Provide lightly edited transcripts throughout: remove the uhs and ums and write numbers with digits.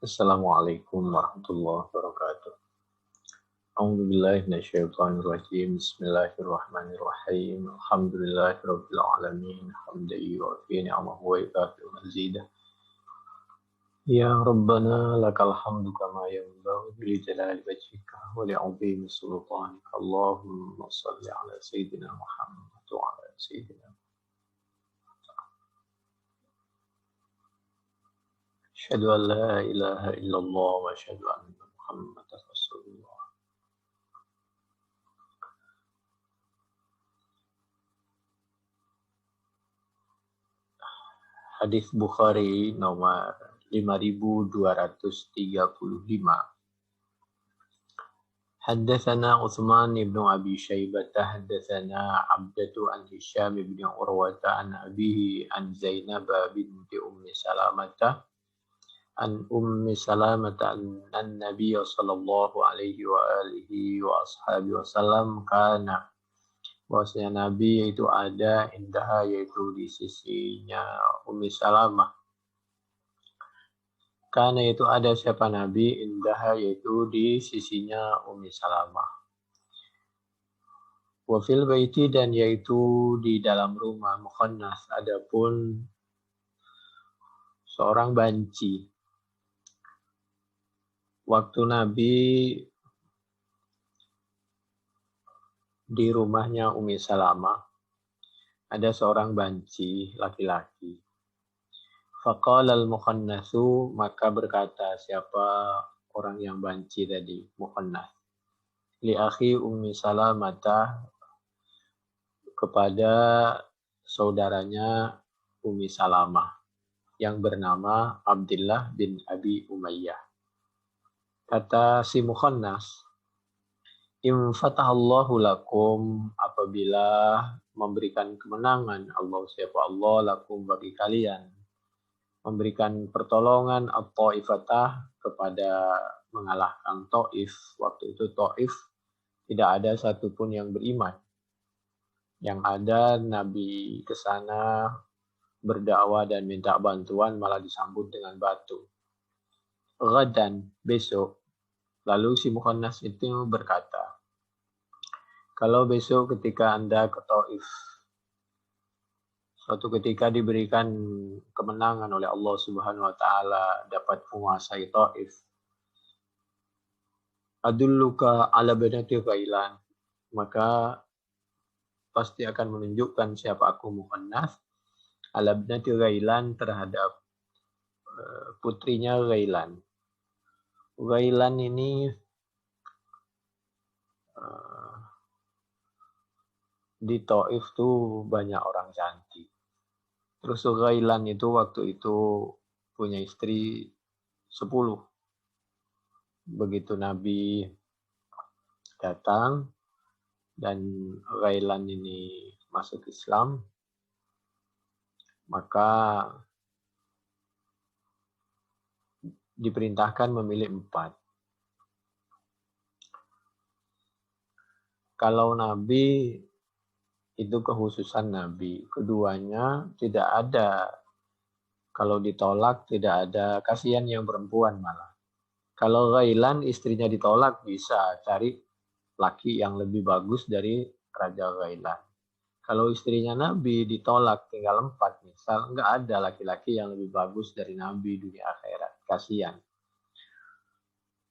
Assalamualaikum warahmatullahi wabarakatuh. A'udzu billahi minasyaitonir rajim. Bismillahirrahmanirrahim. Alhamdulillahirabbil alamin. Hamdan yuwafi ni'amahu wa yukafi mazidah. Ya Rabbana lakal hamdu kama yanbaghi li jalali wajhika wa li 'azimi sultanika. Allahumma shalli ala sayyidina Muhammad wa ala sayyidina Asyhadu an la ilaha illallah wa asyhadu anna Muhammadar Rasulullah. Hadis Bukhari nomor 5235. Haddatsana Utsman bin Abi Syaibah haddatsana Abdatu an Hisham bin Urwah an abihi an Zainab binti Ummi Salamah an Ummi Salamah an Nabiy sallallahu alaihi wa alihi wa ashabihi wasallam kana bahwasanya Nabi itu ada indah yaitu di sisinya Ummi Salamah. Karena itu ada siapa Nabi indah yaitu di sisinya Ummi Salamah. Wa fil baiti dan yaitu di dalam rumah mukhannas adapun seorang banci. Waktu Nabi di rumahnya Ummi Salamah ada seorang banci laki-laki. Faqala al-mukhannatsu maka berkata siapa orang yang banci tadi mukhannas li akhi Ummi Salamah kepada saudaranya Ummi Salamah yang bernama Abdullah bin Abi Umayyah. Kata si mukhannas, "Im fatahallahu lakum apabila memberikan kemenangan Allah siapa Allah lakum bagi kalian memberikan pertolongan at-Taifatah kepada mengalahkan Taif. Waktu itu Taif tidak ada satupun yang beriman. Yang ada Nabi ke sana berdakwah dan minta bantuan malah disambut dengan batu. Ghadan besok. Lalu si mukhannas itu berkata, kalau besok ketika Anda ke Taif, suatu ketika diberikan kemenangan oleh Allah Subhanahu wa taala dapat menguasai Taif. Adulluka ala banati Ghailan, maka pasti akan menunjukkan siapa aku mukhannas ala banati Ghailan terhadap putrinya Ghailan. Ghailan ini di Taif tuh banyak orang cantik. Terus Ghailan itu waktu itu punya istri 10. Begitu Nabi datang dan Ghailan ini masuk Islam, maka diperintahkan memilih 4. Kalau Nabi itu kekhususan Nabi. Keduanya tidak ada. Kalau ditolak tidak ada. Kasihan yang perempuan malah. Kalau Ghailan istrinya ditolak bisa cari laki yang lebih bagus dari Raja Ghailan. Kalau istrinya Nabi ditolak tinggal 4 misal, nggak ada laki-laki yang lebih bagus dari Nabi dunia akhirat. Kasihan.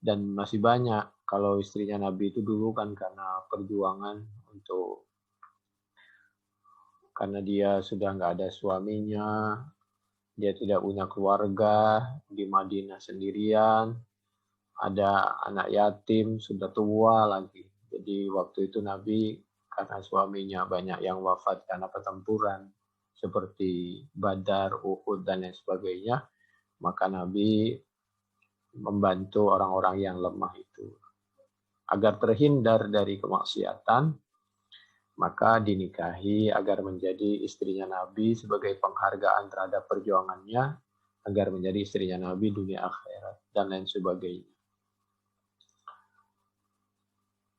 Dan masih banyak. Kalau istrinya Nabi itu dulu kan karena perjuangan karena dia sudah nggak ada suaminya, dia tidak punya keluarga, di Madinah sendirian, ada anak yatim, sudah tua lagi. Jadi waktu itu Nabi karena suaminya banyak yang wafat karena pertempuran, seperti Badar, Uhud, dan lain sebagainya, maka Nabi membantu orang-orang yang lemah itu. Agar terhindar dari kemaksiatan, maka dinikahi agar menjadi istrinya Nabi sebagai penghargaan terhadap perjuangannya, agar menjadi istrinya Nabi dunia akhirat, dan lain sebagainya.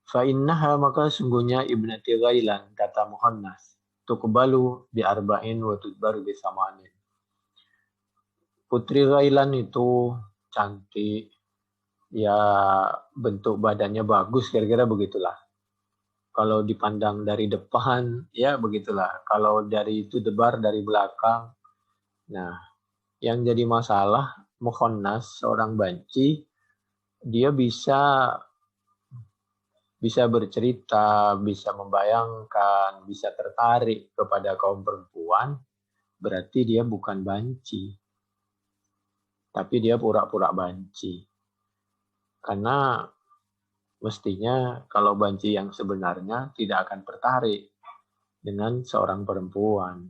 Fa'innaha maka sungguhnya ibnati Ghailan, kata mukhannas, tuqbalu bi arba'in wa tudbaru bi samanin. Putri Ghailan itu cantik, ya bentuk badannya bagus, kira-kira begitulah. Kalau dipandang dari depan, ya begitulah. Kalau dari itu debar dari belakang. Nah, yang jadi masalah, mukhonnas, seorang banci, dia bisa bercerita, bisa membayangkan, bisa tertarik kepada kaum perempuan, berarti dia bukan banci. Tapi dia pura-pura banci. Karena mestinya kalau banci yang sebenarnya tidak akan tertarik dengan seorang perempuan.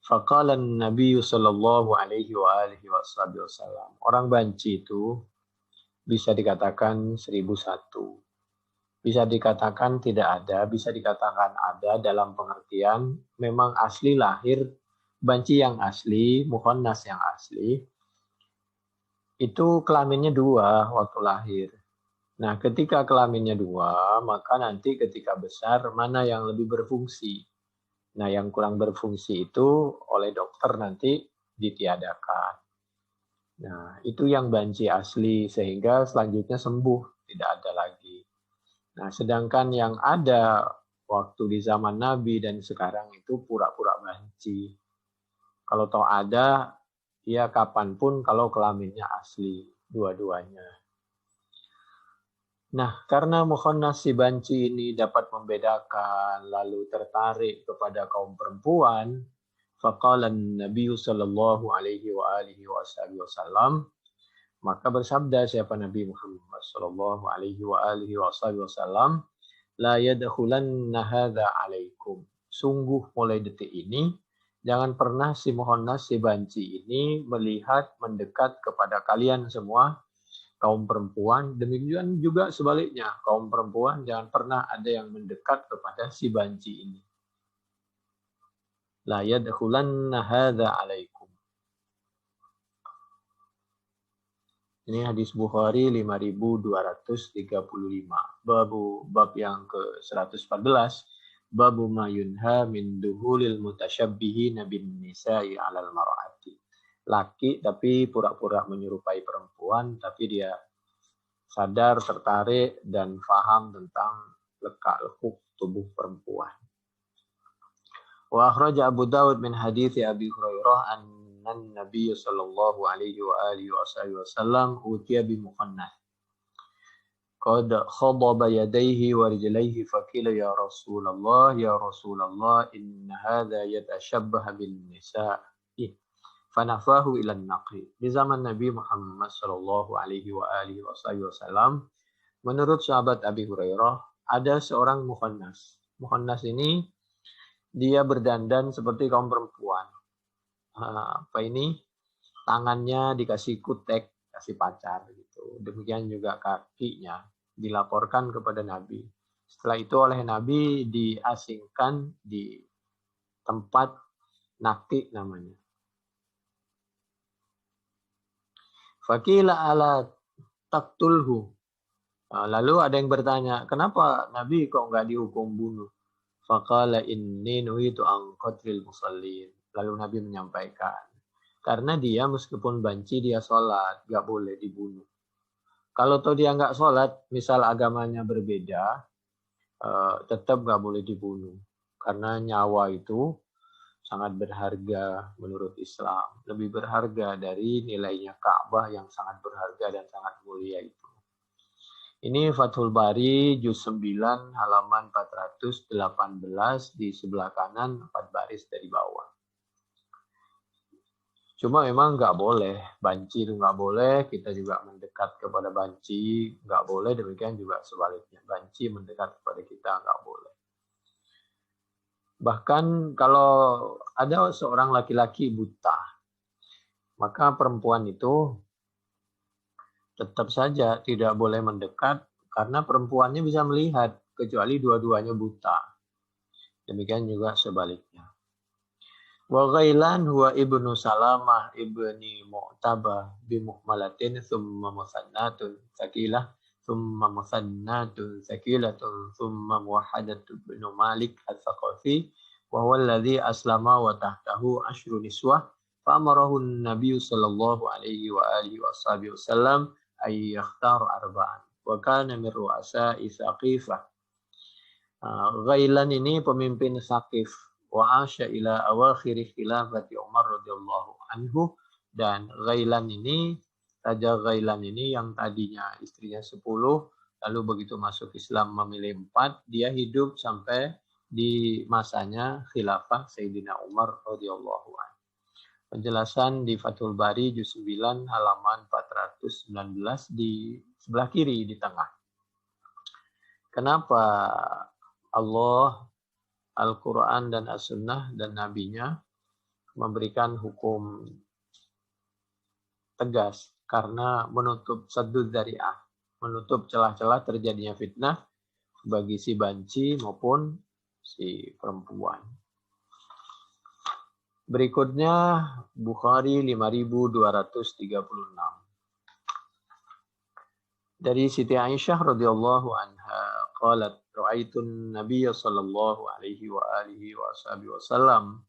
Faqala Nabi sallallahu alaihi wa alihi wasallam. Orang banci itu bisa dikatakan 1001. Bisa dikatakan tidak ada, bisa dikatakan ada dalam pengertian memang asli lahir, banci yang asli, mukhonnas yang asli, itu kelaminnya 2 waktu lahir. Nah, ketika kelaminnya 2, maka nanti ketika besar, mana yang lebih berfungsi? Nah, yang kurang berfungsi itu oleh dokter nanti ditiadakan. Nah, itu yang banci asli, sehingga selanjutnya sembuh, tidak ada lagi. Nah, sedangkan yang ada waktu di zaman Nabi dan sekarang itu pura-pura banci. Kalau toh ada, ya kapanpun kalau kelaminnya asli, dua-duanya. Nah, karena mukhonnas si banci ini dapat membedakan, lalu tertarik kepada kaum perempuan, faqala Nabi sallallahu alaihi wa alihi wasallam, maka bersabda siapa Nabi Muhammad sallallahu alaihi wa alihi wasallam, la yadkhulanna hadza alaikum. Sungguh mulai detik ini jangan pernah si mukhonnas si banci ini melihat mendekat kepada kalian semua kaum perempuan, demikian juga sebaliknya, kaum perempuan jangan pernah ada yang mendekat kepada si banci ini. La yadkhulanna hadza alaikum. Ini hadis Bukhari 5235. Bab yang ke-114. Babu ma yunha min duhulil mutasyabbihin bin nisa'i 'alal mar'ati. Laki tapi pura-pura menyerupai perempuan, tapi dia sadar, tertarik, dan faham tentang lekak-lekuk tubuh perempuan. Wa akhraja Abu Dawud min hadithi Abi Hurairah anna Nabi sallallahu alaihi wa alihi wasallam utiya bi muqannah. Qad khadaba yadayhi wa rijlayhi faqila ya Rasulullah inna hadha yatashabbaha bin nisa'. Fanafahu ilan naqri. Di zaman Nabi Muhammad sallallahu alaihi wa alihi wasallam, menurut sahabat Abi Hurairah, ada seorang mukhonnas. Mukhonnas ini dia berdandan seperti kaum perempuan. Tangannya dikasih kutek, kasih pacar gitu. Demikian juga kakinya dilaporkan kepada Nabi. Setelah itu oleh Nabi diasingkan di tempat nakti namanya. Fakila ala taktulhu. Lalu ada yang bertanya, kenapa Nabi kok nggak dihukum bunuh? Faqala inni nuhitu an qatlil musallin. Lalu Nabi menyampaikan, karena dia meskipun banci dia sholat, nggak boleh dibunuh. Kalau toh dia nggak sholat, misal agamanya berbeda, tetap nggak boleh dibunuh. Karena nyawa itu sangat berharga menurut Islam. Lebih berharga dari nilainya Ka'bah yang sangat berharga dan sangat mulia itu. Ini Fathul Bari, juz 9, halaman 418, di sebelah kanan, 4 baris dari bawah. Cuma memang nggak boleh, banci itu nggak boleh, kita juga mendekat kepada banci, nggak boleh, demikian juga sebaliknya. Banci mendekat kepada kita, nggak boleh. Bahkan kalau ada seorang laki-laki buta, maka perempuan itu tetap saja tidak boleh mendekat karena perempuannya bisa melihat, kecuali dua-duanya buta. Demikian juga sebaliknya. Wa ghailan huwa ibnu Salamah ibni Mu'tabah bimuhmalatin thumma musannatun sakilah thumma musannatun sakilatun thumma muwahhadatun ibnu Malik al-Thaqafi wa huwa alladhi aslama wa tahta imra'atahu ashru niswah fa'amarahu an-nabiy sallallahu alaihi wa alihi wasallam ay yakhtar arba'an wa kana min ru'asa'i Thaqifah. Ghailan ini pemimpin Thaqif wa asya ila awakhir khilafati Umar radhiyallahu anhu, dan Ghailan ini, Raja Ghailan ini yang tadinya istrinya 10, lalu begitu masuk Islam memilih 4, dia hidup sampai di masanya khilafah Sayyidina Umar radhiyallahu anhu. Penjelasan di Fathul Bari juz 9 halaman 419 di sebelah kiri di tengah. Kenapa Allah, Al-Quran dan As-Sunnah dan Nabi-Nya memberikan hukum tegas? Karena menutup saddud dzari'ah, menutup celah-celah terjadinya fitnah bagi si banci maupun si perempuan. Berikutnya Bukhari 5236. Dari Siti Aisyah radhiyallahu anha qalat ra'aitun nabiyya sallallahu alaihi wa alihi wasallam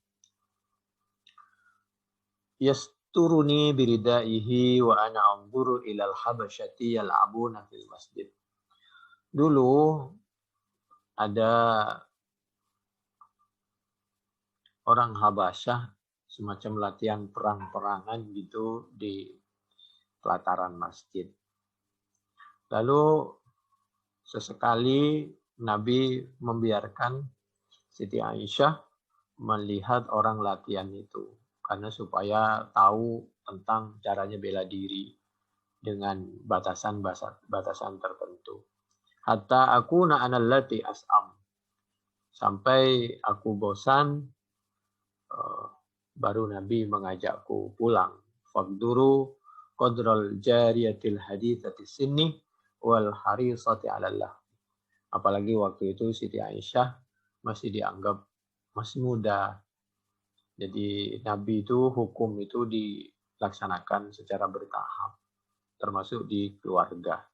yasturuni biridaihi wa ana anzuru ila al-habasyati yal'abuna fil masjid. Dulu ada orang Habasyah semacam latihan perang-perangan gitu di pelataran masjid. Lalu sesekali Nabi membiarkan Siti Aisyah melihat orang latihan itu, karena supaya tahu tentang caranya bela diri dengan batasan-batasan tertentu. Hatta aku na'anallati as'am. Sampai aku bosan, baru Nabi mengajakku pulang. Faqduru qadral jariyatil hadithati sinni wal harisati 'alallah. Apalagi waktu itu Siti Aisyah masih dianggap masih muda. Jadi Nabi itu hukum itu dilaksanakan secara bertahap, termasuk di keluarga.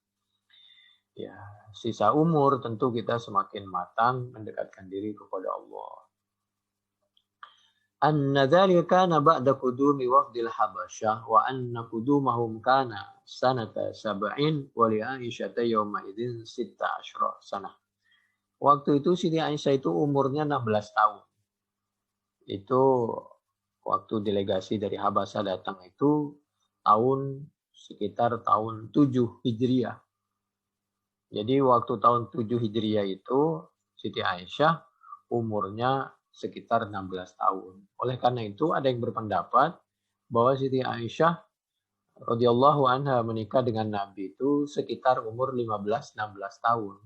Ya, sisa umur tentu kita semakin matang mendekatkan diri kepada Allah. Anna dzalika kana ba'da qudumi wafdil Habasyah wa anna qudumahum kana sanata 70 wa li Aisyah yawma idzin 16 sanah. Waktu itu Siti Aisyah itu umurnya 16 tahun. Itu waktu delegasi dari Habasyah datang itu sekitar tahun 7 Hijriah. Jadi waktu tahun 7 Hijriah itu Siti Aisyah umurnya sekitar 16 tahun. Oleh karena itu ada yang berpendapat bahwa Siti Aisyah radhiyallahu anha menikah dengan Nabi itu sekitar umur 15-16 tahun.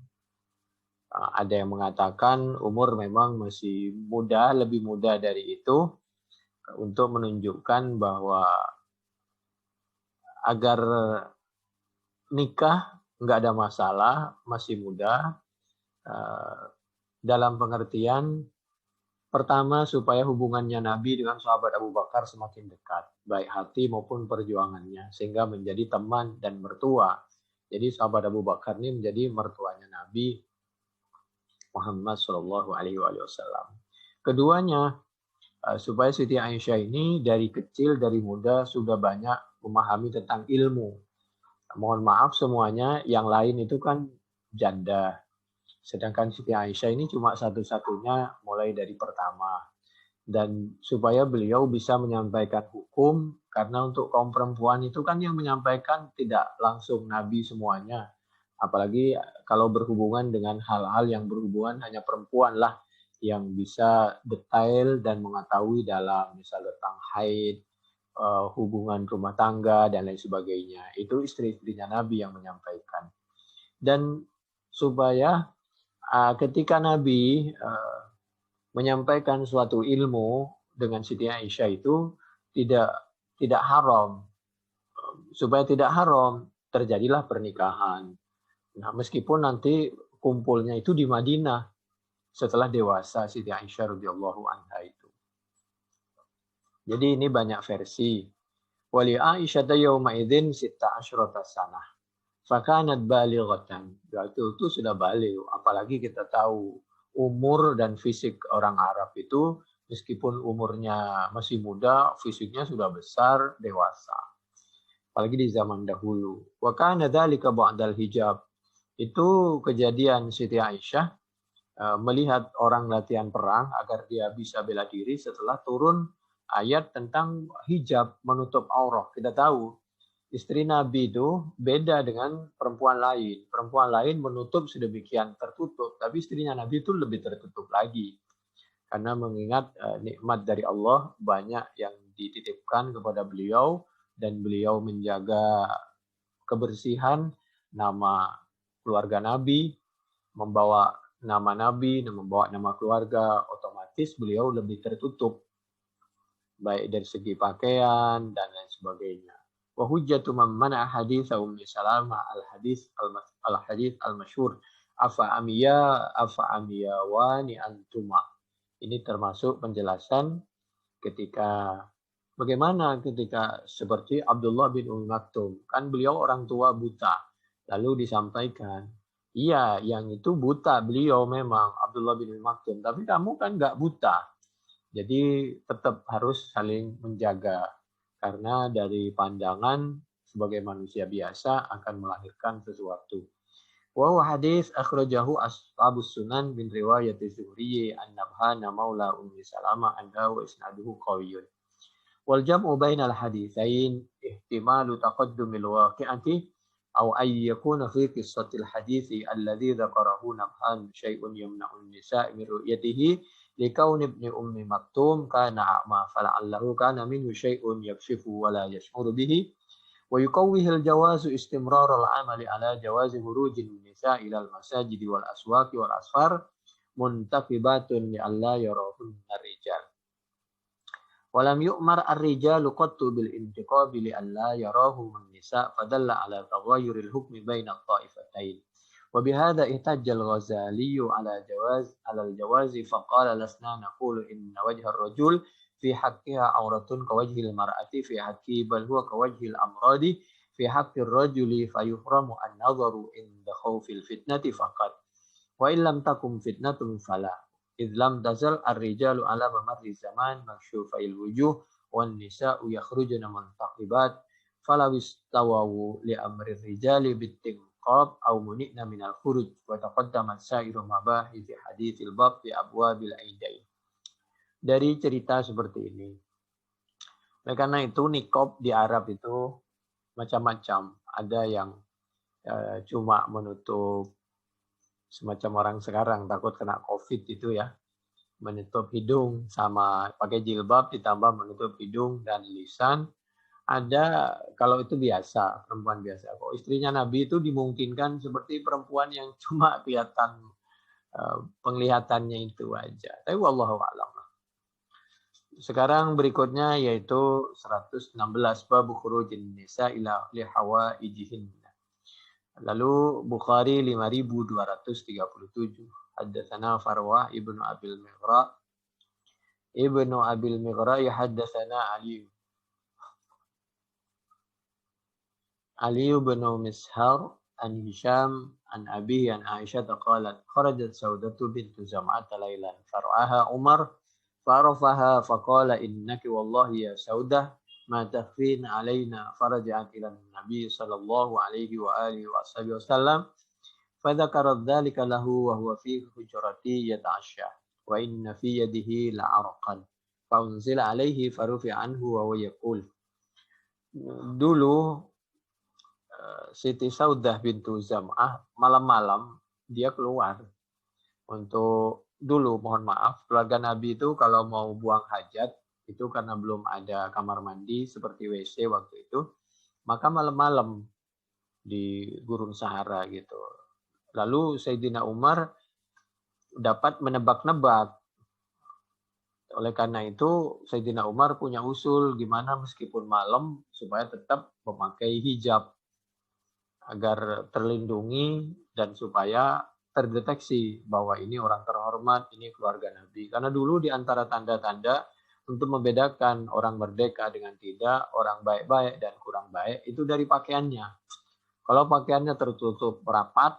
Ada yang mengatakan umur memang masih muda, lebih muda dari itu, untuk menunjukkan bahwa agar nikah nggak ada masalah, masih muda, dalam pengertian pertama, supaya hubungannya Nabi dengan sahabat Abu Bakar semakin dekat, baik hati maupun perjuangannya, sehingga menjadi teman dan mertua. Jadi sahabat Abu Bakar ini menjadi mertuanya Nabi Muhammad Shallallahu Alaihi Wasallam. Keduanya, supaya Siti Aisyah ini dari kecil, dari muda sudah banyak memahami tentang ilmu. Mohon maaf semuanya, yang lain itu kan janda. Sedangkan Siti Aisyah ini cuma satu-satunya mulai dari pertama. Dan supaya beliau bisa menyampaikan hukum, karena untuk kaum perempuan itu kan yang menyampaikan tidak langsung Nabi semuanya. Apalagi kalau berhubungan dengan hal-hal yang berhubungan hanya perempuan lah yang bisa detail dan mengetahui dalam misal tentang haid, hubungan rumah tangga, dan lain sebagainya. Itu istri-istrinya Nabi yang menyampaikan. Dan supaya ketika Nabi menyampaikan suatu ilmu dengan Siti Aisyah itu tidak haram. Supaya tidak haram, terjadilah pernikahan. Nah, meskipun nanti kumpulnya itu di Madinah setelah dewasa Siti Aisyah radhiyallahu anha itu. Jadi ini banyak versi. Wali Aisyah yauma idzin 16 sanah. Fakanat balighatan. Itu sudah baligh. Apalagi kita tahu umur dan fisik orang Arab itu Meskipun umurnya masih muda, fisiknya sudah besar, dewasa. Apalagi di zaman dahulu. Wa kana dzalika ba'dal hijab. Itu kejadian Siti Aisyah melihat orang latihan perang agar dia bisa bela diri setelah turun ayat tentang hijab, menutup aurat. Kita tahu istri Nabi itu beda dengan perempuan lain. Perempuan lain menutup sedemikian tertutup, tapi istrinya Nabi itu lebih tertutup lagi. Karena mengingat nikmat dari Allah banyak yang dititipkan kepada beliau dan beliau menjaga kebersihan nama keluarga Nabi, membawa nama Nabi dan membawa nama keluarga, otomatis beliau lebih tertutup baik dari segi pakaian dan lain sebagainya. Wa hujjatu man mana hadis Ummi Salamah al hadis al masyhur afa amiya wa ni antuma. Ini termasuk penjelasan ketika bagaimana ketika seperti Abdullah bin Maktum, kan beliau orang tua buta. Lalu disampaikan, iya yang itu buta beliau memang Abdullah bin Maktum, tapi kamu kan nggak buta. Jadi tetap harus saling menjaga karena dari pandangan sebagai manusia biasa akan melahirkan sesuatu. Wa huwa hadis akhrajahu ashabus sunan min riwayat Zuhri an Nabhana maula Ummi Salamah anha wa isnaduhu qawiyyun. Wal jam'u bainal haditsain ihtimalu taqaddumil waqi'ati aw ay yakuna fi qissatil hadithi alladhi dzakarahu Nabhan syai'un yamna'un nisa' min ru'yatihi لكون ابن أم مكتوم كان أعمى فلعله كان منه شيء يكشف ولا يشعر به ويقويه الجواز استمرار العمل على جواز خروج النساء إلى المساجد والأسواق والأسفار منتقبات لئلا يراهن الرجال ولم يؤمر الرجال قط بالانتقاب لئلا يراهم النساء فدل على تغير الحكم بين الطائفتين وبهذا احتج الغزالي على الجواز فقال لسنا نقول إن وجه الرجل في حقها عورة كوجه المرأة في حقه بل هو كوجه الأمراض في حق الرجل فيحرم النظر عند خوف الفتنة فقط وإن لم تكن فتنة فلا إذ لم تزل الرجال على ممر الزمان مكشوفي الوجوه والنساء يخرجن منتقبات فلو استووا لأمر الرجال بالتقوى أو منئنا من الخروج وتقدم سائر مباحث حديث الباب في أبواب العيدين. Dari cerita seperti ini. Oleh karena itu niqab di Arab itu macam-macam. Ada yang cuma menutup semacam orang sekarang takut kena COVID itu ya. Menutup hidung sama pakai jilbab ditambah menutup hidung dan lisan. Ada kalau itu biasa, perempuan biasa. Kok istrinya Nabi itu dimungkinkan seperti perempuan yang cuma kelihatan penglihatannya itu aja. Tapi wallahu a'lam. Sekarang berikutnya yaitu 116 bab khurujin nisa ila li hawaijihin. Lalu Bukhari 5237. Haddatsana Farwah ibnu Abil Mighra haddatsana Ali bin Mishar an Hisham an Abi an Aisyah qalat kharajat Saudatu bintu Zam'ah lailan far'aha Umar fa'arafaha faqala innaki wallahi ya Saudah ma takhfin alaina faraja'at ila Nabi sallallahu alaihi wa alihi wasallam fadzakara dzalika lahu wa huwa fi hujrati yata'ashsha wa inna fi yadihi la'arqan fa unzila alaihi farufi anhu wa huwa yaqul. Dulu Siti Saudah bintu Zam'ah malam-malam dia keluar untuk dulu mohon maaf keluarga Nabi itu kalau mau buang hajat itu karena belum ada kamar mandi seperti WC waktu itu maka malam-malam di gurun Sahara gitu. Lalu Sayyidina Umar dapat menebak-nebak. Oleh karena itu Sayyidina Umar punya usul gimana meskipun malam supaya tetap memakai hijab agar terlindungi dan supaya terdeteksi bahwa ini orang terhormat, ini keluarga Nabi. Karena dulu di antara tanda-tanda untuk membedakan orang merdeka dengan tidak, orang baik-baik dan kurang baik, itu dari pakaiannya. Kalau pakaiannya tertutup rapat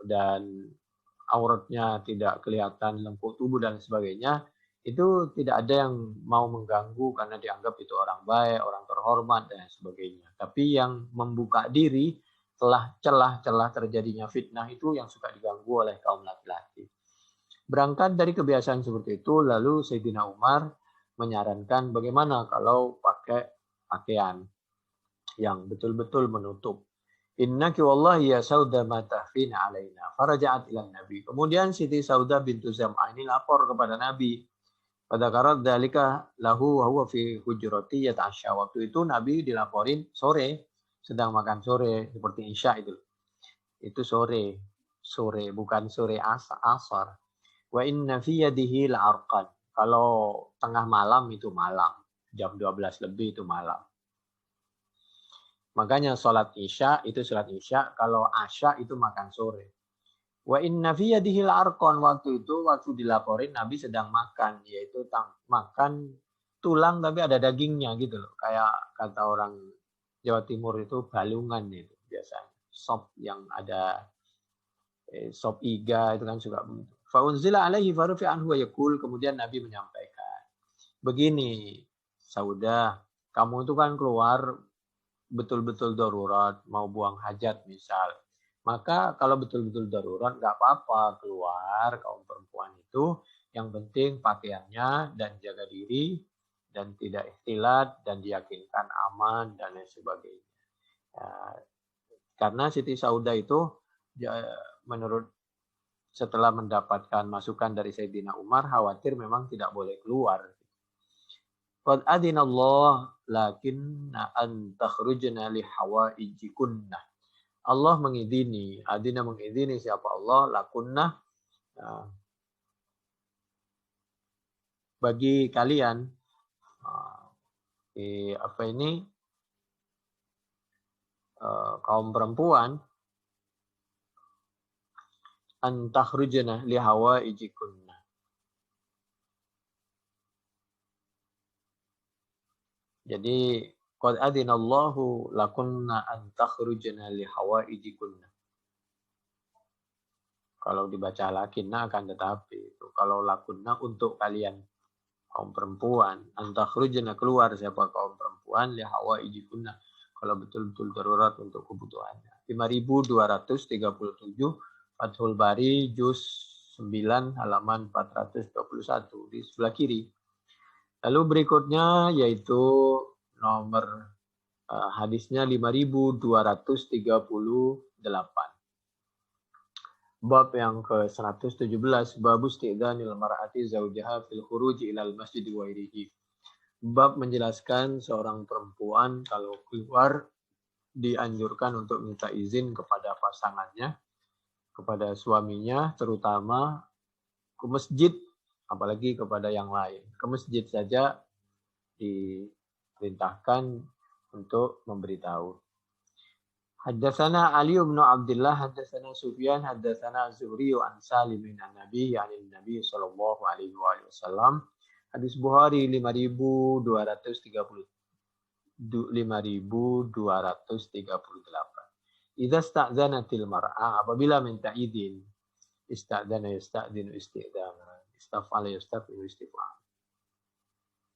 dan auratnya tidak kelihatan lengkung tubuh dan sebagainya, itu tidak ada yang mau mengganggu karena dianggap itu orang baik, orang terhormat dan sebagainya. Tapi yang membuka diri telah celah-celah terjadinya fitnah itu yang suka diganggu oleh kaum laki-laki. Berangkat dari kebiasaan seperti itu, lalu Sayyidina Umar menyarankan bagaimana kalau pakai pakaian yang betul-betul menutup. Innaki wallahi ya Sauda ma tahfina alaina. Faraja'at ila Nabi. Kemudian Siti Sauda bintu Zam'ah ini lapor kepada Nabi. Pada karat dalika lahu wa huwa fi hujrati yata'asya. Waktu itu Nabi dilaporin sore, sedang makan sore seperti Isya itu. Itu sore, bukan sore asar. Wa inna fi yadihi la'arqan. Kalau tengah malam itu malam, jam 12 lebih itu malam. Makanya sholat Isya itu sholat Isya, kalau Asya itu makan sore. Wa inna fi yadihi la'arqan. Waktu itu, waktu dilaporin Nabi sedang makan, yaitu makan tulang tapi ada dagingnya gitu loh. Kayak kata orang Jawa Timur itu balungan itu biasanya. Sop yang ada sop iga itu kan suka begitu. Fa'unzila alaihi farufi anhu yaqul. Kemudian Nabi menyampaikan, begini, Saudah, kamu itu kan keluar betul-betul darurat, mau buang hajat misal. Maka kalau betul-betul darurat, nggak apa-apa keluar kaum perempuan itu. Yang penting pakaiannya dan jaga diri dan tidak ikhtilat dan diyakinkan aman dan lain sebagainya. Ya, karena Siti Saudah itu menurut setelah mendapatkan masukan dari Sayyidina Umar, khawatir memang tidak boleh keluar. Qad adinallah lakinna an takhrujna li hawaijikunna. Allah mengizini, adina mengizini siapa Allah, lakunna bagi kalian kaum perempuan, an takhrujna li hawaijikunna. Jadi qad adinallahu lakunna an takhrujna li hawaijikunna. Kalau dibaca lakinna akan tetapi itu. Kalau lakunna untuk kalian kaum perempuan, an takhrujna keluar siapa kaum perempuan li hawaijikunna kalau betul-betul darurat untuk kebutuhannya. 5237 Fathul Bari juz 9 halaman 421 di sebelah kiri. Lalu berikutnya yaitu nomor hadisnya 5238. Bab yang ke-117, bab istidzanil mar'ati zaujaha fil khuruj ilal masjid wa irihi. Bab menjelaskan seorang perempuan kalau keluar dianjurkan untuk minta izin kepada pasangannya, kepada suaminya, terutama ke masjid, apalagi kepada yang lain. Ke masjid saja diperintahkan untuk memberitahu. Haddatsana Ali bin Abdullah, haddatsana Sufyan, haddatsana Zuhri an Salim bin Nabi, yakni Nabi sallallahu alaihi wasallam. Hadis Bukhari 5238. Idza sta'dzanatil mar'a, apabila minta izin, ista'dzana yasta'dzinu isti'dzanan, istaf'ala yastaf'ilu istif'alan.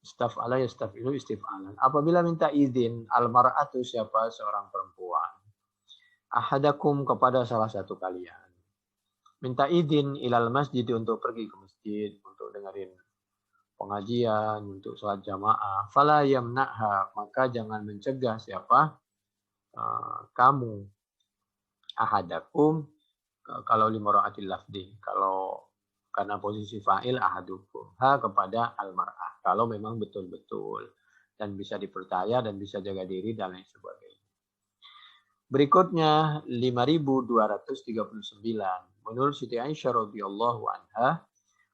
Istaf'ala yastaf'ilu istif'alan. Apabila minta izin al-mar'atu siapa seorang perempuan, ahadakum kepada salah satu kalian, minta izin ilal masjid untuk pergi ke masjid untuk dengerin pengajian, untuk sholat jamaah, fala yamna'ha, maka jangan mencegah siapa kamu, ahadakum kalau limra'atil lafdi, kalau karena posisi fa'il ahadukum, kepada al-mar'ah, kalau memang betul-betul dan bisa dipercaya dan bisa jaga diri dan lain sebagainya. Berikutnya 5239. Menurut Siti Aisyah radhiyallahu anha,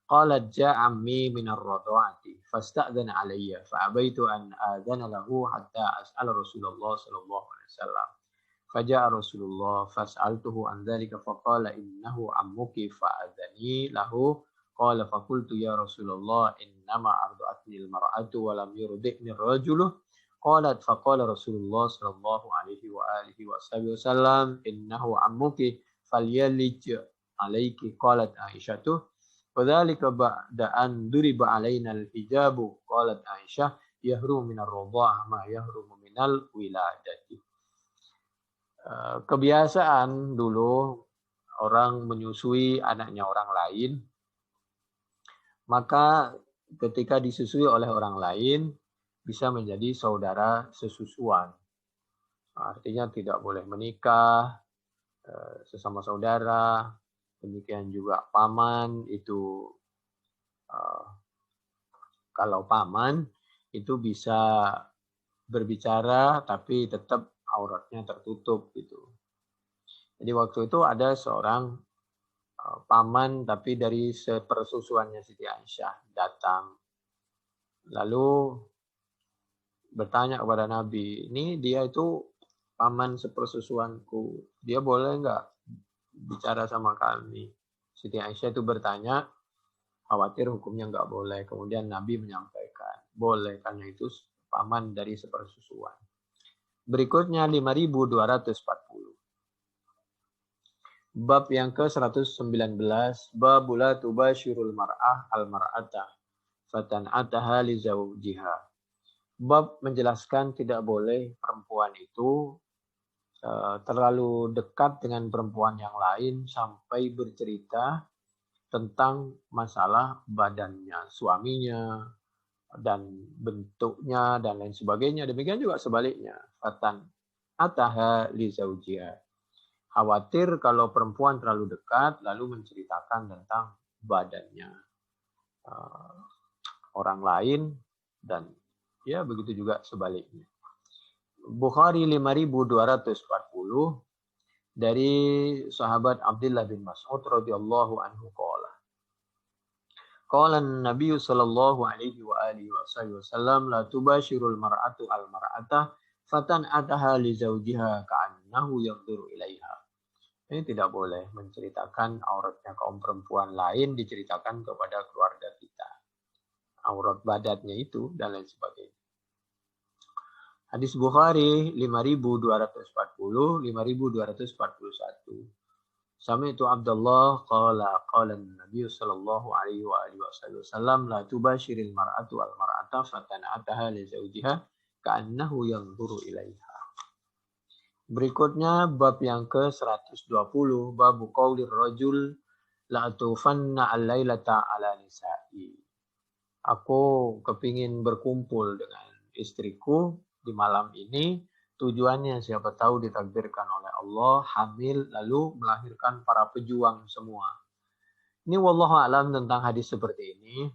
qalat ja'a ammi min ar-radha'ati fasta'dzana alayya fa'abaitu an adzana lahu hatta as'ala Rasulullah sallallahu alaihi wasallam. Faja'a Rasulullah fas'altuhu an dzalika faqala innahu ammuki fa'adzani lahu. Qala faqultu ya Rasulullah innama arda'atni al-mar'atu wa lam yurdi'ni ar-rajulu. Qalat faqala Rasulullah sallallahu alaihi wa alihi wasallam innahu ammuki falyalij alayki. Qalat Aisyatu Wadzalika ba'da an duriba alaina al-hijabu qalat Aisyah yahrumu minar radha'ah ma yahrumu minal wiladati. Kebiasaan dulu orang menyusui anaknya orang lain, maka ketika disusui oleh orang lain bisa menjadi saudara sesusuan. Artinya tidak boleh menikah sesama saudara. Demikian juga paman itu, kalau paman itu bisa berbicara tapi tetap auratnya tertutup gitu. Jadi waktu itu ada seorang paman tapi dari sepersusuannya Siti Aisyah datang. Lalu bertanya kepada Nabi, ini dia itu paman sepersusuanku, dia boleh nggak bicara sama kami? Siti Aisyah itu bertanya, khawatir hukumnya nggak boleh. Kemudian Nabi menyampaikan, boleh, karena itu paman dari sepersusuan. Berikutnya 5240. Bab yang ke-119, bab la tubashirul mar'ah al-mar'ata fatan'ataha li zawjiha. Bab menjelaskan tidak boleh perempuan itu terlalu dekat dengan perempuan yang lain sampai bercerita tentang masalah badannya, suaminya, dan bentuknya, dan lain sebagainya. Demikian juga sebaliknya. Fatan ataha li zawjiha. Khawatir kalau perempuan terlalu dekat, lalu menceritakan tentang badannya orang lain, dan ya begitu juga sebaliknya. Bukhari 5240 dari sahabat Abdullah bin Mas'ud radhiyallahu anhu qala. Qala an-nabiy sallallahu alaihi wa alihi wasallam la tubashirul mar'atu al-mar'ata fatan ataha li zawjiha ka'annahu yanzuru ilaiha. Ini tidak boleh menceritakan auratnya kaum perempuan lain diceritakan kepada keluarga kita. Aurat badannya itu dan lain sebagainya. Hadis Bukhari 5240, 5241. Sami'tu Abdullah qala Nabi sallallahu alaihi wa alihi wasallam la tubashiril mar'atu al mar'ata fatana'ataha li zawjiha ka'annahu yanzuru ilaiha. Berikutnya bab yang ke-120, bab qaulir rajul la tufanna al-lailata ala nisa'i. Aku kepingin berkumpul dengan istriku di malam ini, tujuannya siapa tahu ditakdirkan oleh Allah hamil lalu melahirkan para pejuang semua. Ini wallahu alam tentang hadis seperti ini,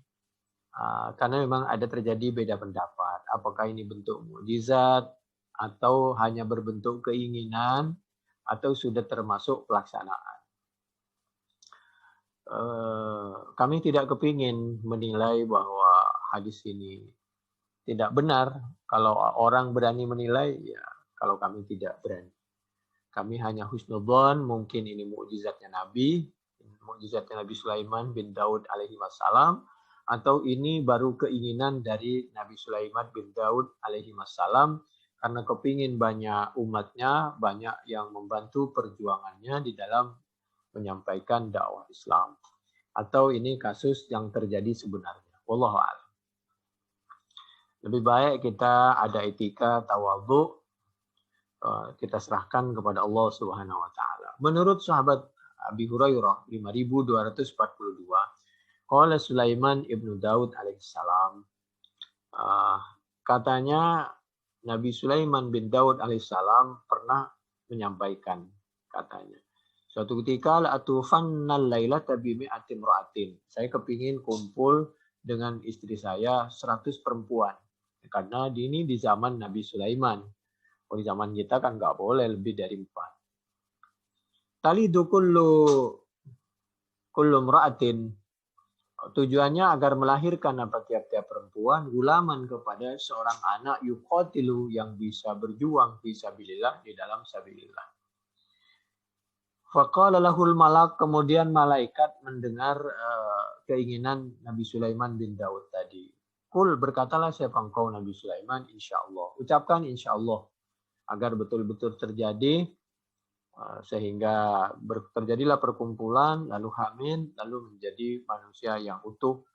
karena memang ada terjadi beda pendapat. Apakah ini bentuk mukjizat atau hanya berbentuk keinginan atau sudah termasuk pelaksanaan. Kami tidak kepingin menilai bahwa hadis ini tidak benar. Kalau orang berani menilai, ya kalau kami tidak berani. Kami hanya husnudzon, mungkin ini mukjizatnya Nabi Sulaiman bin Daud alaihi wassalam, atau ini baru keinginan dari Nabi Sulaiman bin Daud alaihi wassalam, karena kepingin banyak umatnya, banyak yang membantu perjuangannya di dalam menyampaikan dakwah Islam. Atau ini kasus yang terjadi sebenarnya. Wallahu a'lam. Lebih baik kita ada etika tawadhu, kita serahkan kepada Allah Subhanahu wa taala. Menurut sahabat Abi Hurairah 5242, qala Sulaiman ibnu Daud alaihissalam, katanya Nabi Sulaiman bin Daud alaihissalam pernah menyampaikan, katanya, suatu ketika la atufannal lailata bi mi'ati imra'atin. Saya kepingin kumpul dengan istri saya 100 perempuan. Karena ini di zaman Nabi Sulaiman. Kalau di zaman kita kan nggak boleh lebih dari 4. Talidu kullu imra'atin. Tujuannya agar melahirkan tiap-tiap perempuan gulaman kepada seorang anak yuqatilu yang bisa berjuang fisabilillah, di dalam sabilillah. Faqala lahul malak, kemudian malaikat mendengar keinginan Nabi Sulaiman bin Daud tadi. Kul, berkatalah siapa engkau Nabi Sulaiman, insya Allah. Ucapkan insya Allah agar betul-betul terjadi Sehingga terjadilah perkumpulan, lalu hamil, lalu menjadi manusia yang utuh,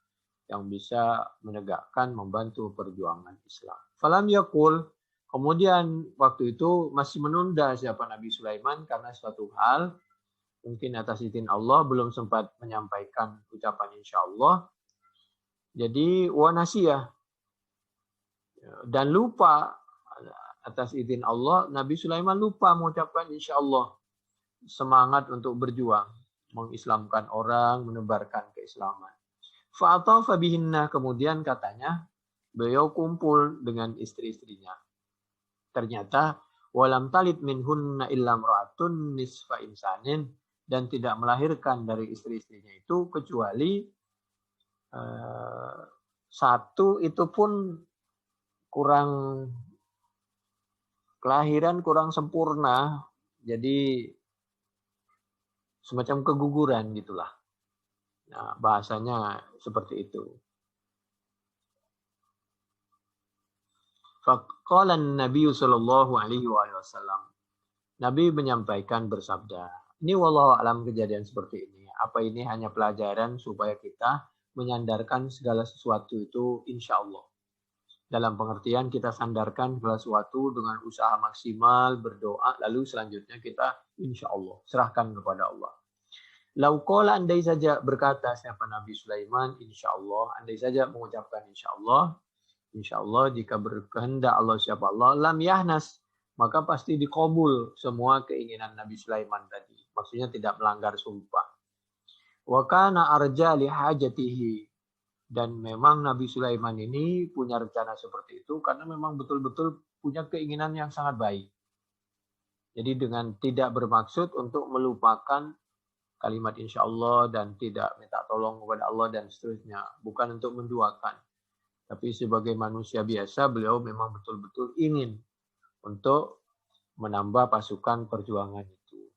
yang bisa menegakkan, membantu perjuangan Islam. Falam yakul, kemudian waktu itu masih menunda siapa Nabi Sulaiman karena suatu hal, mungkin atas izin Allah belum sempat menyampaikan ucapan insya Allah. Jadi wanasiyah, dan lupa atas izin Allah, Nabi Sulaiman lupa mengucapkan insya Allah. Semangat untuk berjuang, mengislamkan orang, menebarkan keislaman. Fa'atafa bihinna, kemudian katanya beliau kumpul dengan istri-istrinya. Ternyata walam talid minhunna illa imra'atun nisfa insanin, dan tidak melahirkan dari istri-istrinya itu kecuali satu itu pun kurang kelahiran, kurang sempurna, jadi semacam keguguran gitulah. Nah, bahasanya seperti itu. Faqala Nabi sallallahu alaihi wasallam. Nabi menyampaikan bersabda. Ini wallahu alam kejadian seperti ini. Apa ini hanya pelajaran supaya kita menyandarkan segala sesuatu itu insya Allah. Dalam pengertian kita sandarkan segala sesuatu dengan usaha maksimal, berdoa, lalu selanjutnya kita insya Allah serahkan kepada Allah. Lauqala, andai saja berkata siapa Nabi Sulaiman, insya Allah, andai saja mengucapkan insya Allah jika berkehendak Allah siapa Allah, lam yahnas, maka pasti dikabul semua keinginan Nabi Sulaiman tadi. Maksudnya tidak melanggar sumpah. Wa kana arja li hajatihi, dan memang Nabi Sulaiman ini punya rencana seperti itu karena memang betul-betul punya keinginan yang sangat baik. Jadi dengan tidak bermaksud untuk melupakan kalimat insya Allah dan tidak minta tolong kepada Allah dan seterusnya. Bukan untuk menduakan. Tapi sebagai manusia biasa, beliau memang betul-betul ingin untuk menambah pasukan perjuangan itu.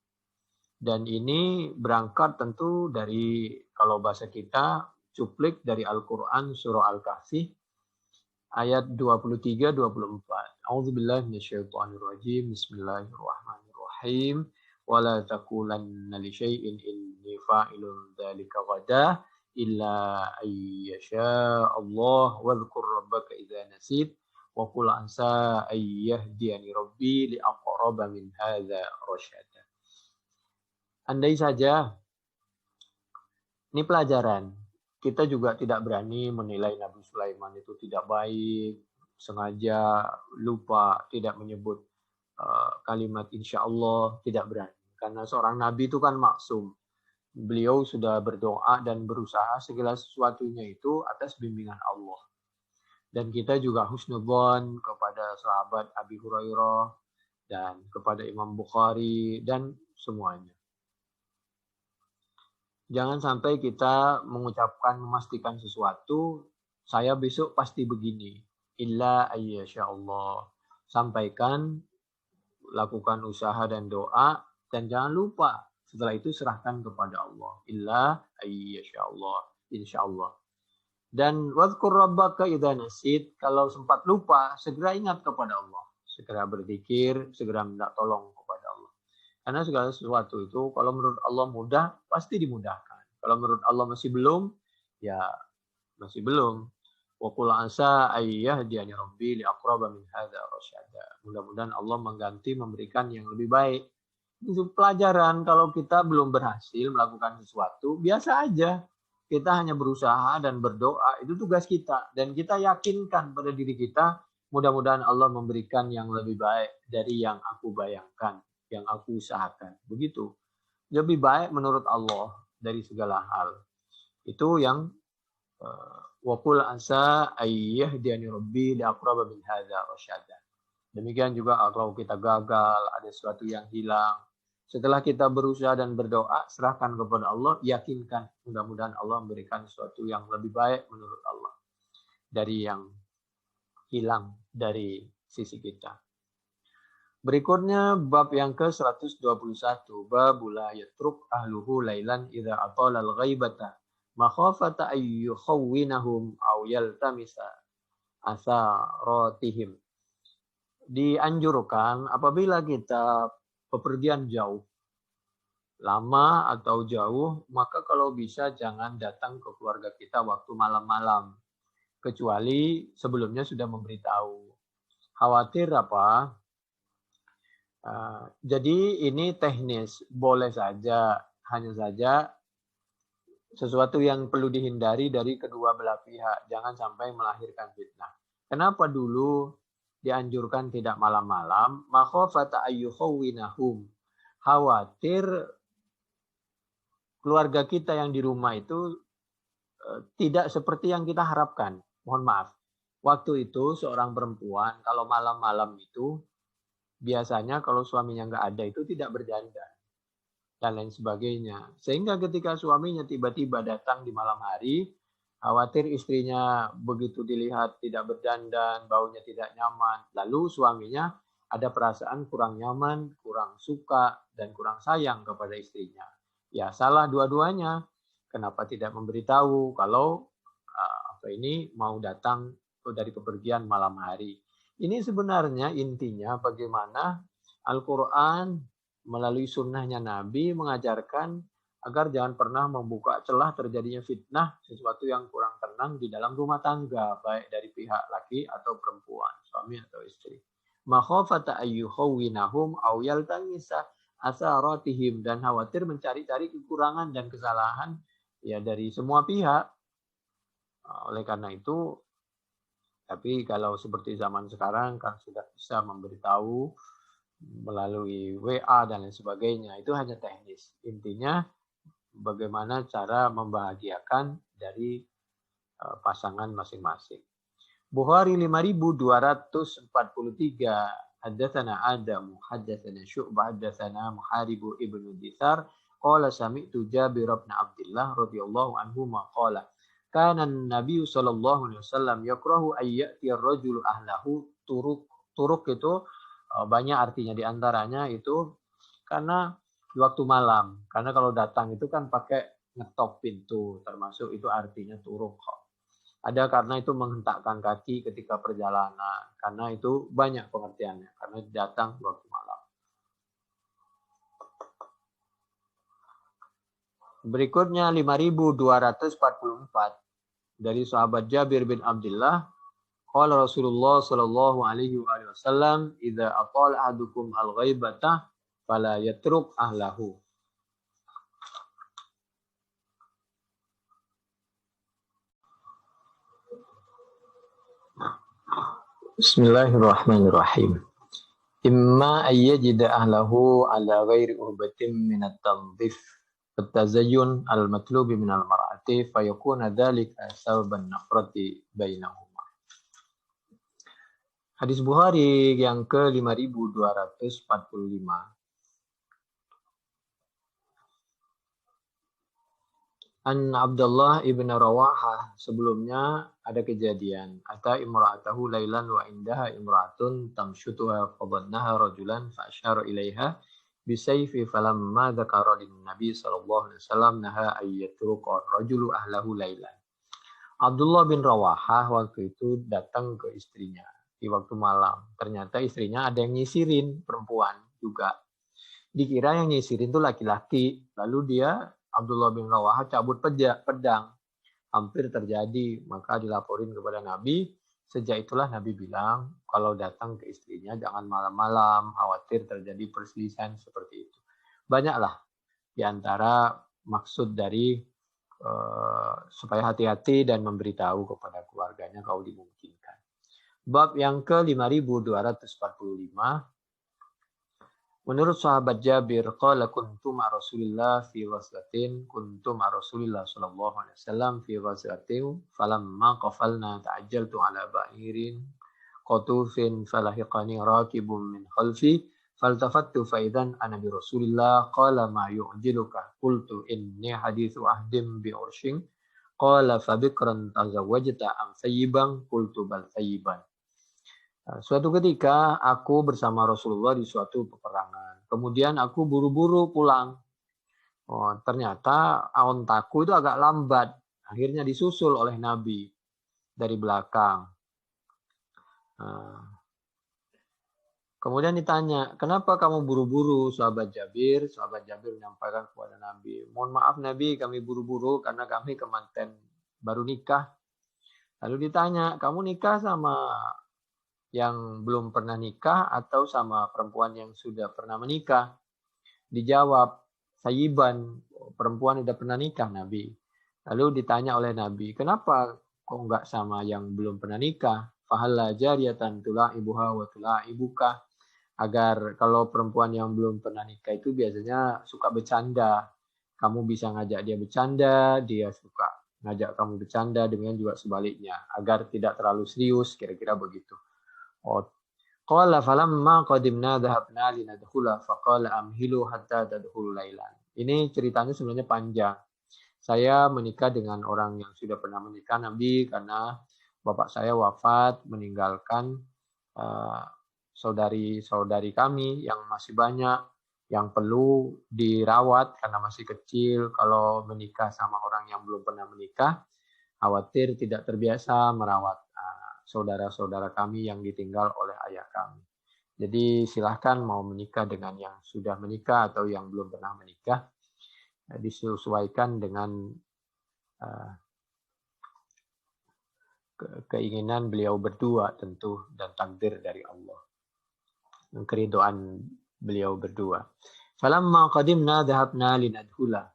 Dan ini berangkat tentu dari, kalau bahasa kita, cuplik dari Al-Quran surah Al-Kahfi ayat 23-24. A'udzubillahi minasyaitonirrajim. Bismillahirrahmanirrahim. Wala taqulanna li syai'in inni fa'ilun dzalika ghadan illa ayyasha Allah wadhkur rabbaka idza nasit wa qul asa ayyahdiyani rabbi li aqraba min hadza rasyada. Andai saja, ini pelajaran. Kita juga tidak berani menilai Nabi Sulaiman itu tidak baik, sengaja lupa, tidak menyebut kalimat insya Allah, tidak berani. Karena seorang Nabi itu kan maksum. Beliau sudah berdoa dan berusaha segala sesuatunya itu atas bimbingan Allah. Dan kita juga husnudzon kepada sahabat Abi Hurairah dan kepada Imam Bukhari dan semuanya. Jangan sampai kita mengucapkan, memastikan sesuatu, saya besok pasti begini. Illa ayyasha Allah. Sampaikan, lakukan usaha dan doa, dan jangan lupa setelah itu serahkan kepada Allah. Illa ayyasha Allah. Insya Allah. Dan wadhkur rabbaka idza nasit, kalau sempat lupa, segera ingat kepada Allah. Segera berzikir, segera minta tolong kepada Allah. Karena segala sesuatu itu kalau menurut Allah mudah, pasti dimudahkan. Kalau menurut Allah masih belum, ya masih belum. Wa qul asa ayyahdiyani rabbi li aqraba min hadza rasyada. Mudah-mudahan Allah mengganti, memberikan yang lebih baik. Itu pelajaran kalau kita belum berhasil melakukan sesuatu, biasa aja. Kita hanya berusaha dan berdoa, itu tugas kita. Dan kita yakinkan pada diri kita, mudah-mudahan Allah memberikan yang lebih baik dari yang aku bayangkan, yang aku usahakan. Begitu. Lebih baik menurut Allah dari segala hal. Itu yang wa qul asa ayyahdiyani rabbi li aqraba min hadza rasyada. Demikian juga kalau kita gagal, ada sesuatu yang hilang, setelah kita berusaha dan berdoa, serahkan kepada Allah, yakinkan mudah-mudahan Allah memberikan sesuatu yang lebih baik menurut Allah dari yang hilang dari sisi kita. Berikutnya bab yang ke-121, babul la yatruk ahluhu lailan idza atala al-ghaibata makhafata ay yukhawwinahum aw yaltamisa asaratihim. Dianjurkan apabila kita bepergian jauh, lama atau jauh, maka kalau bisa jangan datang ke keluarga kita waktu malam-malam. Kecuali sebelumnya sudah memberitahu. Khawatir apa? Jadi ini teknis, boleh saja, hanya saja sesuatu yang perlu dihindari dari kedua belah pihak. Jangan sampai melahirkan fitnah. Kenapa dulu dianjurkan tidak malam-malam? Makhafata ayyukhawwinahum. Khawatir keluarga kita yang di rumah itu tidak seperti yang kita harapkan. Mohon maaf. Waktu itu seorang perempuan kalau malam-malam itu biasanya kalau suaminya nggak ada itu tidak berdandan dan lain sebagainya. Sehingga ketika suaminya tiba-tiba datang di malam hari, khawatir istrinya begitu dilihat tidak berdandan, baunya tidak nyaman. Lalu suaminya ada perasaan kurang nyaman, kurang suka, dan kurang sayang kepada istrinya. Ya salah dua-duanya. Kenapa tidak memberitahu kalau ini mau datang dari kepergian malam hari. Ini sebenarnya intinya bagaimana Al-Quran melalui sunnahnya Nabi mengajarkan agar jangan pernah membuka celah terjadinya fitnah, sesuatu yang kurang tenang di dalam rumah tangga, baik dari pihak laki atau perempuan, suami atau istri. Makhafata ayyukhawwinahum aw yaltamisa asaratihim, dan khawatir mencari-cari kekurangan dan kesalahan ya dari semua pihak. Oleh karena itu, tapi kalau seperti zaman sekarang kan sudah bisa memberitahu melalui WA dan lain sebagainya, itu hanya teknis. Intinya bagaimana cara membahagiakan dari pasangan masing-masing. Bukhari 5243, haddatsana Adam, haddatsana Syu'bah, haddatsana Muharibu ibnu Ditsar, qala sami'tu Jabir bin Abdullah radhiyallahu anhu qala kana Nabi sallallahu alaihi wasallam yakrahu ayyati ar-rajulu ahlahu. Turuk itu banyak artinya, di antaranya itu karena di waktu malam. Karena kalau datang itu kan pakai ngetok pintu, termasuk itu artinya turuk. Ada karena itu menghentakkan kaki ketika perjalanan. Karena itu banyak pengertiannya. Karena datang di waktu malam. Berikutnya 5244 dari sahabat Jabir bin Abdullah, qala Rasulullah sallallahu alaihi wasallam, idza atala ahadukum al-ghaibata fala yatruk ahlahu. Bismillahirrahmanirrahim. Imma ayyajida ahlahu ala ghairi uhbatin min at-tanzif at-tazayyun al-matlubi min al-mar'ati fayakuna dhalika sababan nafrati bainahuma. Hadis Bukhari yang ke-5245. An Abdullah ibn Rawaha, sebelumnya ada kejadian. Ata imra'atahu lailan wa indaha imra'atun tamshutuha fadhannaha rajulan fa asyara ilaiha bisayfi falamma dzakara lin nabi sallallahu alaihi wasallam naha ayyatruqa rajulu ahlahu lailan. Abdullah bin Rawaha waktu itu datang ke istrinya di waktu malam. Ternyata istrinya ada yang nyisirin, perempuan juga. Dikira yang nyisirin itu laki-laki. Lalu dia Abdullah bin Rawaha cabut pedang. Hampir terjadi, maka dilaporin kepada Nabi. Sejak itulah Nabi bilang, kalau datang ke istrinya jangan malam-malam, khawatir terjadi perselisihan seperti itu. Banyaklah di antara maksud dari supaya hati-hati dan memberitahu kepada keluarganya kalau dimungkinkan. Bab yang ke-5245. Menurut sahabat Jabir, qala kuntu ma Rasulillah fi ghazwatin, kuntu ma Rasulillah sallallahu alaihi wasallam fi ghazwatin, falamma qafalna ta'ajjaltu ala ba'irin qatufin falahiqani raqibun min khalfi, faltafattu fa idzan ana bi Rasulillah, qala ma yu'jiluka, qultu inni hadithu ahdim bi urshin, qala fa bikran tazawwajta am sayyiban, qultu bal sayyiban. Suatu ketika aku bersama Rasulullah di suatu peperangan. Kemudian aku buru-buru pulang. Ternyata ontaku itu agak lambat. Akhirnya disusul oleh Nabi dari belakang. Kemudian ditanya, kenapa kamu buru-buru, sahabat Jabir? Sahabat Jabir menyampaikan kepada Nabi, mohon maaf Nabi, kami buru-buru karena kami kemanten baru nikah. Lalu ditanya, kamu nikah sama yang belum pernah nikah atau sama perempuan yang sudah pernah menikah? Dijawab, Sayyiban, perempuan sudah pernah nikah Nabi. Lalu ditanya oleh Nabi, kenapa kok enggak sama yang belum pernah nikah? Fahalla jariyatan tula'ibuha wa tula'ibuka. Agar kalau perempuan yang belum pernah nikah itu biasanya suka bercanda. Kamu bisa ngajak dia bercanda, dia suka ngajak kamu bercanda, dengan juga sebaliknya. Agar tidak terlalu serius, kira-kira begitu. Oh, qala falamma qadimna dhahabna linadkhula faqala amhilu hatta tadkhulu lailan. Ini ceritanya sebenarnya panjang. Saya menikah dengan orang yang sudah pernah menikah Nabi karena bapak saya wafat meninggalkan saudari-saudari kami yang masih banyak yang perlu dirawat karena masih kecil. Kalau menikah sama orang yang belum pernah menikah, khawatir tidak terbiasa merawat saudara-saudara kami yang ditinggal oleh ayah kami. Jadi silahkan mau menikah dengan yang sudah menikah atau yang belum pernah menikah, disesuaikan dengan keinginan beliau berdua tentu dan takdir dari Allah. Keridhaan beliau berdua. Falamma qadimna dhahabna linadkhula.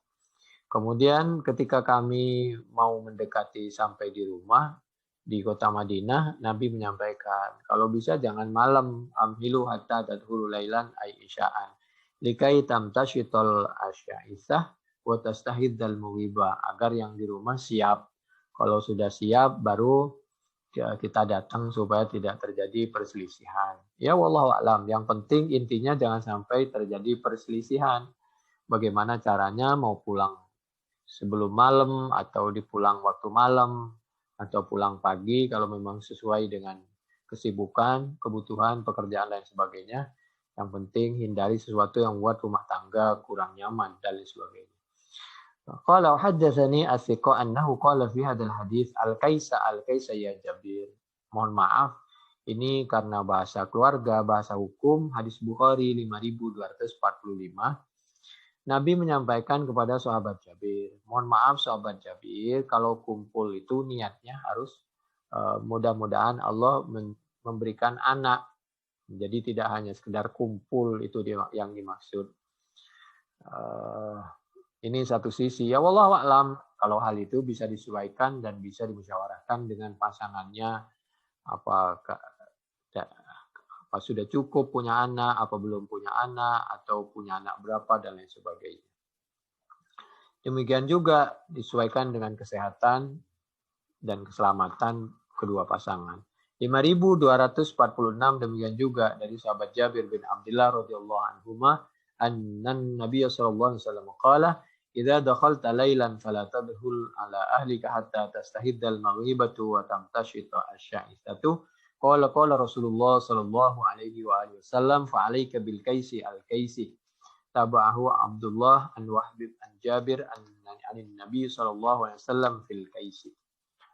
Kemudian ketika kami mau mendekati sampai di rumah di kota Madinah, Nabi menyampaikan, kalau bisa jangan malam, amhilu hatta tadkhulu lailan ay isya'an. Likai tamtashital asya'isah wa tastahiddal muwiba, agar yang di rumah siap. Kalau sudah siap baru kita datang supaya tidak terjadi perselisihan. Ya wallahu a'lam. Yang penting intinya jangan sampai terjadi perselisihan. Bagaimana caranya, mau pulang sebelum malam atau dipulang waktu malam atau pulang pagi kalau memang sesuai dengan kesibukan, kebutuhan, pekerjaan dan sebagainya. Yang penting hindari sesuatu yang membuat rumah tangga kurang nyaman dan lain sebagainya. Qala haddatsani as-siqa annahu qala fi hadzal hadits al-kaisa ya Jabir. Mohon maaf, ini karena bahasa keluarga, bahasa hukum, hadis Bukhari 5245. Nabi menyampaikan kepada sahabat Jabir, mohon maaf sahabat Jabir, kalau kumpul itu niatnya harus mudah-mudahan Allah memberikan anak. Jadi tidak hanya sekedar kumpul itu yang dimaksud. Ini satu sisi. Ya wallahu a'lam, kalau hal itu bisa disesuaikan dan bisa dimusyawarahkan dengan pasangannya, apa sudah cukup punya anak, apa belum punya anak, atau punya anak berapa dan lain sebagainya. Demikian juga disesuaikan dengan kesehatan dan keselamatan kedua pasangan. 5246 demikian juga dari sahabat Jabir bin Abdullah radhiyallahu anhuma annan Nabi sallallahu alaihi wasallam qala idza dakhalta lailan fala tadkhul ala ahlika hatta tastahiddal maghibatu wa tamtashita asy-sya'isatu qala Rasulullah sallallahu alaihi wa alihi wasallam fa alayka bil kaisi al kaisi tabahu Abdullah an Wahb an Jabir an Nabi sallallahu alaihi wasallam fil kaisi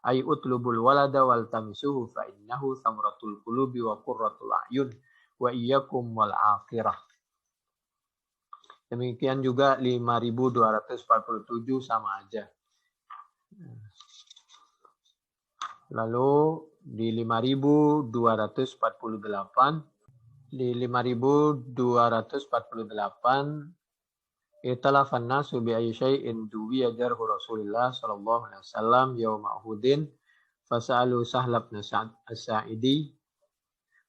ay utlubul walada wal tamisuhu fa innahu thamratul qulubi wa qurratul a'yun wa iyyakum wal akhirah. Demikian juga 5247 sama aja. Lalu di 5248 italafan nasu bi ayyi syai'in duwiya jarhu Rasulillah sallallahu alaihi wasallam yauma Uhudin fasalu Sahl bin Sa'd as-Sa'idi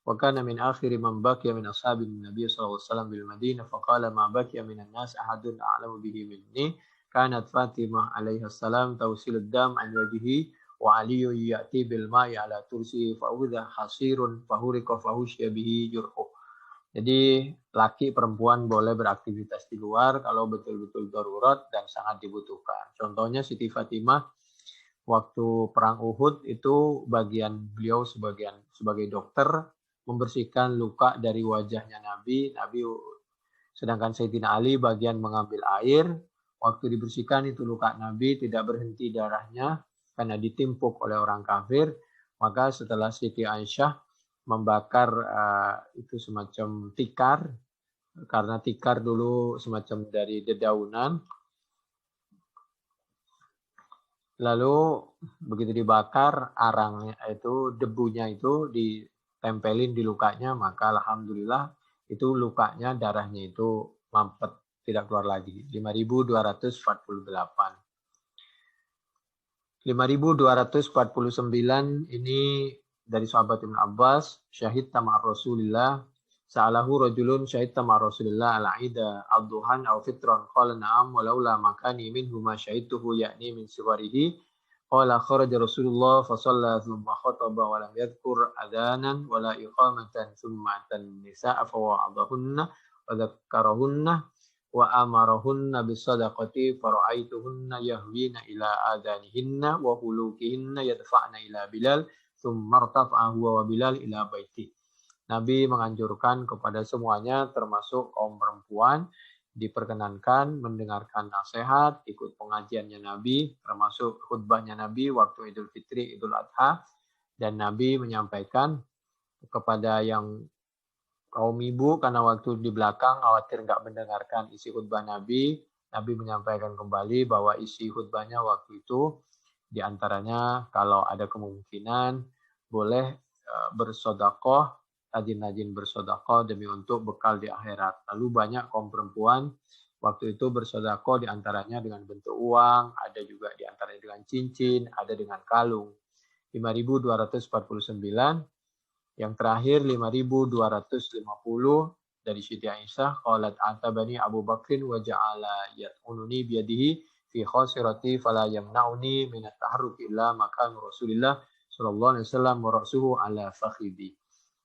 wa kana min akhir man baqiya min ashabin Nabi sallallahu alaihi wasallam bil Madinah faqala ma baqiya minan nas ahadun a'lamu bihi minni kanat Fatimah alaihi salam tawsilud dam an wajhihi wa Ali ya'ti bil ma'i ala tursi fa udha hasirun fahuriqa fahusya bihi jurhu. Jadi laki perempuan boleh beraktivitas di luar kalau betul-betul darurat dan sangat dibutuhkan. Contohnya Siti Fatimah waktu perang Uhud itu bagian beliau sebagai dokter membersihkan luka dari wajahnya Nabi. Sedangkan Sayyidina Ali bagian mengambil air. Waktu dibersihkan itu luka Nabi tidak berhenti darahnya karena ditimpuk oleh orang kafir. Maka setelah Siti Aisyah membakar itu semacam tikar, karena tikar dulu semacam dari dedaunan. Lalu begitu dibakar, arangnya itu, debunya itu ditempelin di lukanya, maka alhamdulillah itu lukanya, darahnya itu mampet, tidak keluar lagi. 5.248. 5.249 ini dari sahabat Ibn Abbas, syahid tamar Rasulillah, sa'alahu rajulun syahid tamar Rasulillah al-aida ad-duhan aw fitran, qala na'am walaula makani minhu ma syahidtuhu ya'ni min siwarihi, qala kharaja Rasulullah fa shalla thumma khataba wa lam yadhkur adhanan wala iqamatan thumma atan nisaa fa wa'adahunna wa dzakkarahunna wa amarahunna bisadaqati fara'aituhunna yahwina ila adanihinna wa hulukihinna yadfa'na ila Bilal thumma irtafa'a huwa wa Bilal ila baiti. Nabi menganjurkan kepada semuanya termasuk kaum perempuan diperkenankan mendengarkan nasihat, ikut pengajiannya Nabi, termasuk khutbahnya Nabi waktu Idul Fitri, Idul Adha, dan Nabi menyampaikan kepada yang kaum ibu, karena waktu di belakang khawatir nggak mendengarkan isi khutbah Nabi, Nabi menyampaikan kembali bahwa isi khutbahnya waktu itu diantaranya kalau ada kemungkinan boleh bersodakoh, rajin-rajin bersodakoh demi untuk bekal di akhirat. Lalu banyak kaum perempuan waktu itu bersodakoh diantaranya dengan bentuk uang, ada juga diantaranya dengan cincin, ada dengan kalung. 5.249. Yang terakhir 5.250 dari Siti Aisyah, qalat atabani Abu Bakrin wa ja'ala yat'ununi biyadihi fi khasirati fala yamna'uni min at-taharruk illa makan Rasulillah sallallahu alaihi wasallam wa ra'suhu ala fakhidi.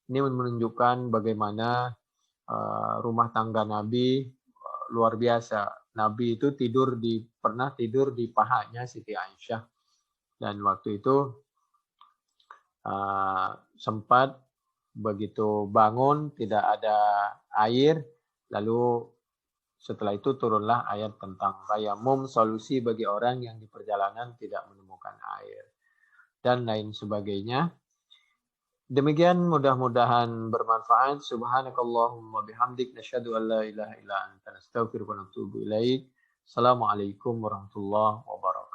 Ini menunjukkan bagaimana rumah tangga Nabi luar biasa. Nabi itu pernah tidur di pahanya Siti Aisyah, dan waktu itu sempat begitu bangun tidak ada air, lalu setelah itu turunlah ayat tentang tayamum, solusi bagi orang yang di perjalanan tidak menemukan air dan lain sebagainya. Demikian, mudah-mudahan bermanfaat. Subhanakallahumma bihamdik, nasyhadu an la ilaha illa anta, nastaghfiruka wa natubu ilaik. Assalamualaikum warahmatullahi wabarakatuh.